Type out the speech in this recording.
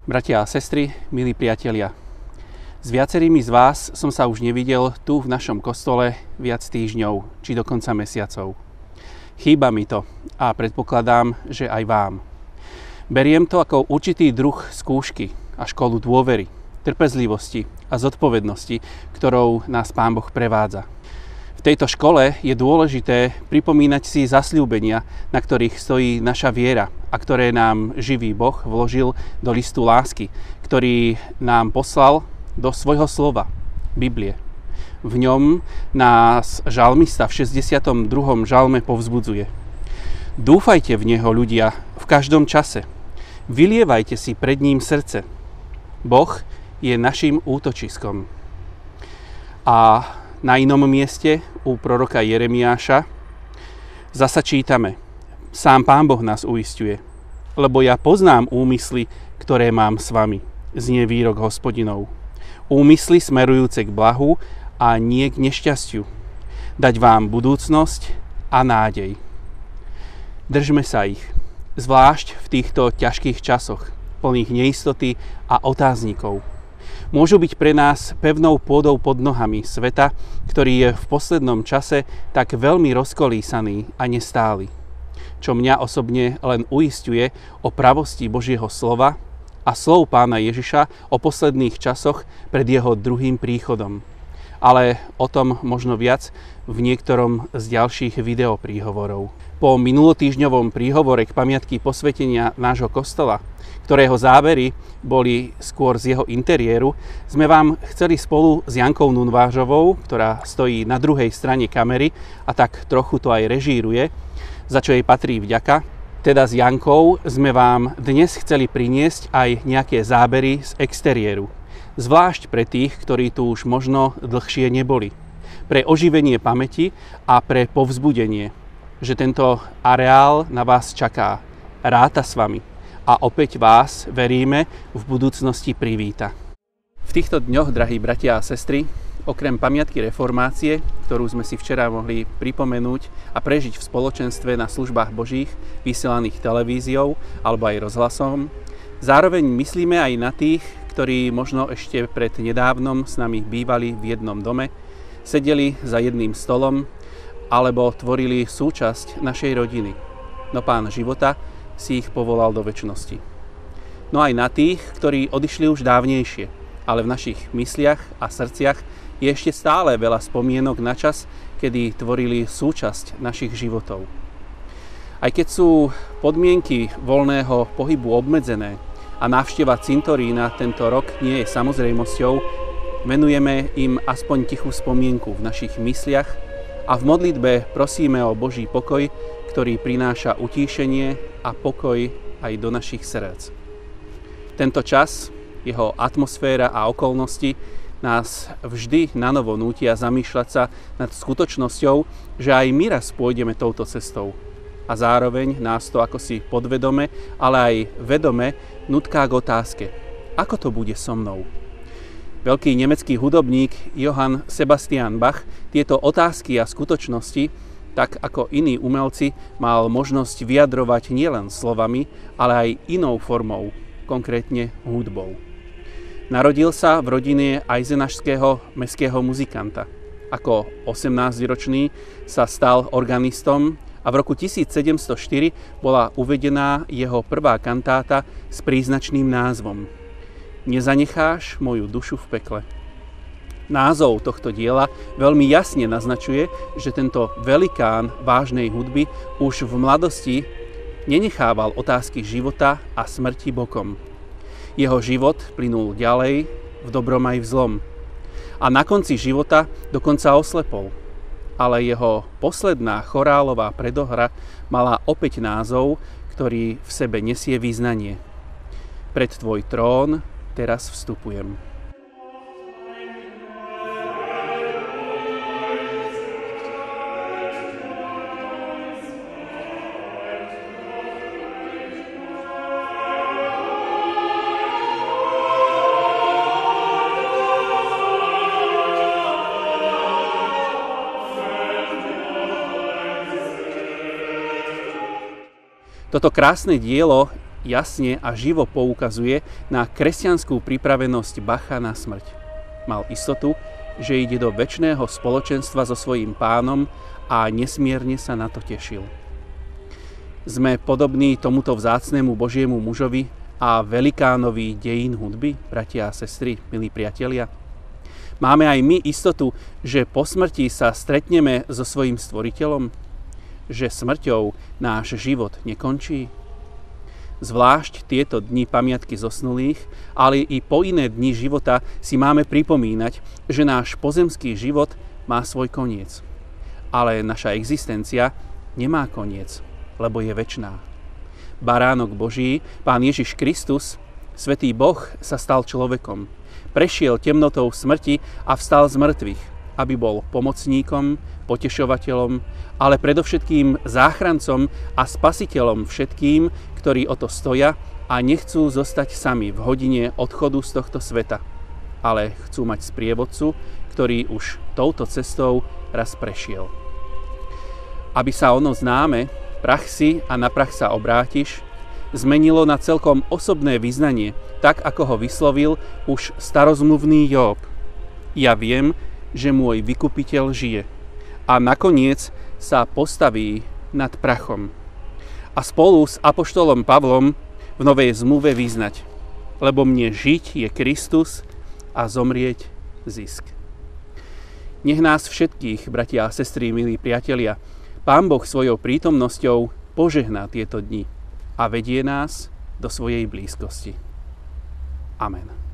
Bratia a sestry, milí priatelia, s viacerými z vás som sa už nevidel tu v našom kostole viac týždňov, či dokonca mesiacov. Chýba mi to a predpokladám, že aj vám. Beriem to ako určitý druh skúšky a školu dôvery, trpezlivosti a zodpovednosti, ktorou nás Pán Boh prevádza. V tejto škole je dôležité pripomínať si zasľúbenia, na ktorých stojí naša viera a ktoré nám živý Boh vložil do listu lásky, ktorý nám poslal do svojho slova, Biblie. V ňom nás žalmista v 62. žalme povzbudzuje. Dúfajte v Neho, ľudia, v každom čase. Vylievajte si pred ním srdce. Boh je našim útočiskom. A na inom mieste, u proroka Jeremiáša, zasa čítame. Sám Pán Boh nás uisťuje, lebo ja poznám úmysly, ktoré mám s vami, znie výrok Hospodinov. Úmysly smerujúce k blahu a nie k nešťastiu. Dať vám budúcnosť a nádej. Držme sa ich, zvlášť v týchto ťažkých časoch, plných neistoty a otáznikov. Môžu byť pre nás pevnou pôdou pod nohami sveta, ktorý je v poslednom čase tak veľmi rozkolísaný a nestály. Čo mňa osobne len uisťuje o pravosti Božieho slova a slov Pána Ježiša o posledných časoch pred jeho druhým príchodom. Ale o tom možno viac v niektorom z ďalších videopríhovorov. Po minulotýždňovom príhovore k pamiatky posvetenia nášho kostola, ktorého zábery boli skôr z jeho interiéru, sme vám chceli spolu s Jankou Nunvážovou, ktorá stojí na druhej strane kamery a tak trochu to aj režíruje, za čo jej patrí vďaka, teda s Jankou sme vám dnes chceli priniesť aj nejaké zábery z exteriéru. Zvlášť pre tých, ktorí tu už možno dlhšie neboli. Pre oživenie pamäti a pre povzbudenie, že tento areál na vás čaká, ráta s vami a opäť vás, veríme, v budúcnosti privíta. V týchto dňoch, drahí bratia a sestry, okrem pamiatky reformácie, ktorú sme si včera mohli pripomenúť a prežiť v spoločenstve na službách Božích, vysielaných televíziou alebo aj rozhlasom, zároveň myslíme aj na tých, ktorí možno ešte pred nedávnom s nami bývali v jednom dome, sedeli za jedným stolom alebo tvorili súčasť našej rodiny. No Pán života si ich povolal do večnosti. No aj na tých, ktorí odišli už dávnejšie, ale v našich mysliach a srdciach je ešte stále veľa spomienok na čas, kedy tvorili súčasť našich životov. Aj keď sú podmienky voľného pohybu obmedzené a návšteva cintorína tento rok nie je samozrejmosťou, venujeme im aspoň tichú spomienku v našich mysliach a v modlitbe prosíme o Boží pokoj, ktorý prináša utíšenie a pokoj aj do našich srdc. Tento čas, jeho atmosféra a okolnosti nás vždy nanovo nútia zamýšľať sa nad skutočnosťou, že aj my raz pôjdeme touto cestou. A zároveň nás to akosi podvedome, ale aj vedome nutká k otázke, ako to bude so mnou? Veľký nemecký hudobník Johann Sebastian Bach tieto otázky a skutočnosti, tak ako iní umelci, mal možnosť vyjadrovať nielen slovami, ale aj inou formou, konkrétne hudbou. Narodil sa v rodine eisenašského mestského muzikanta. Ako 18-ročný sa stal organistom a v roku 1704 bola uvedená jeho prvá kantáta s príznačným názvom Nezanecháš moju dušu v pekle. Názov tohto diela veľmi jasne naznačuje, že tento velikán vážnej hudby už v mladosti nenechával otázky života a smrti bokom. Jeho život plynul ďalej v dobrom aj v zlom. A na konci života dokonca oslepol. Ale jeho posledná chorálová predohra mala opäť názov, ktorý v sebe nesie význanie. Pred tvoj trón teraz vstupujem. Toto krásne dielo jasne a živo poukazuje na kresťanskú pripravenosť Bacha na smrť. Mal istotu, že ide do večného spoločenstva so svojím Pánom a nesmierne sa na to tešil. Sme podobní tomuto vzácnemu Božiemu mužovi a velikánovi dejín hudby, bratia a sestry, milí priatelia? Máme aj my istotu, že po smrti sa stretneme so svojím Stvoriteľom? Že smrťou náš život nekončí? Zvlášť tieto dni pamiatky zosnulých, ale i po iné dni života si máme pripomínať, že náš pozemský život má svoj koniec. Ale naša existencia nemá koniec, lebo je večná. Baránok Boží, Pán Ježiš Kristus, Svätý Boh, sa stal človekom. Prešiel temnotou smrti a vstal z mŕtvych, aby bol pomocníkom, potešovateľom, ale predovšetkým záchrancom a spasiteľom všetkým, ktorí o to stoja a nechcú zostať sami v hodine odchodu z tohto sveta, ale chcú mať sprievodcu, ktorý už touto cestou raz prešiel. Aby sa ono známe, prach si a na prach sa obrátiš, zmenilo na celkom osobné vyznanie, tak ako ho vyslovil už starozmluvný Jób. Ja viem, že môj vykupiteľ žije a nakoniec sa postaví nad prachom. A spolu s apoštolom Pavlom v Novej zmluve vyznať, lebo mne žiť je Kristus a zomrieť zisk. Nech nás všetkých, bratia a sestry, milí priatelia, Pán Boh svojou prítomnosťou požehná tieto dni a vedie nás do svojej blízkosti. Amen.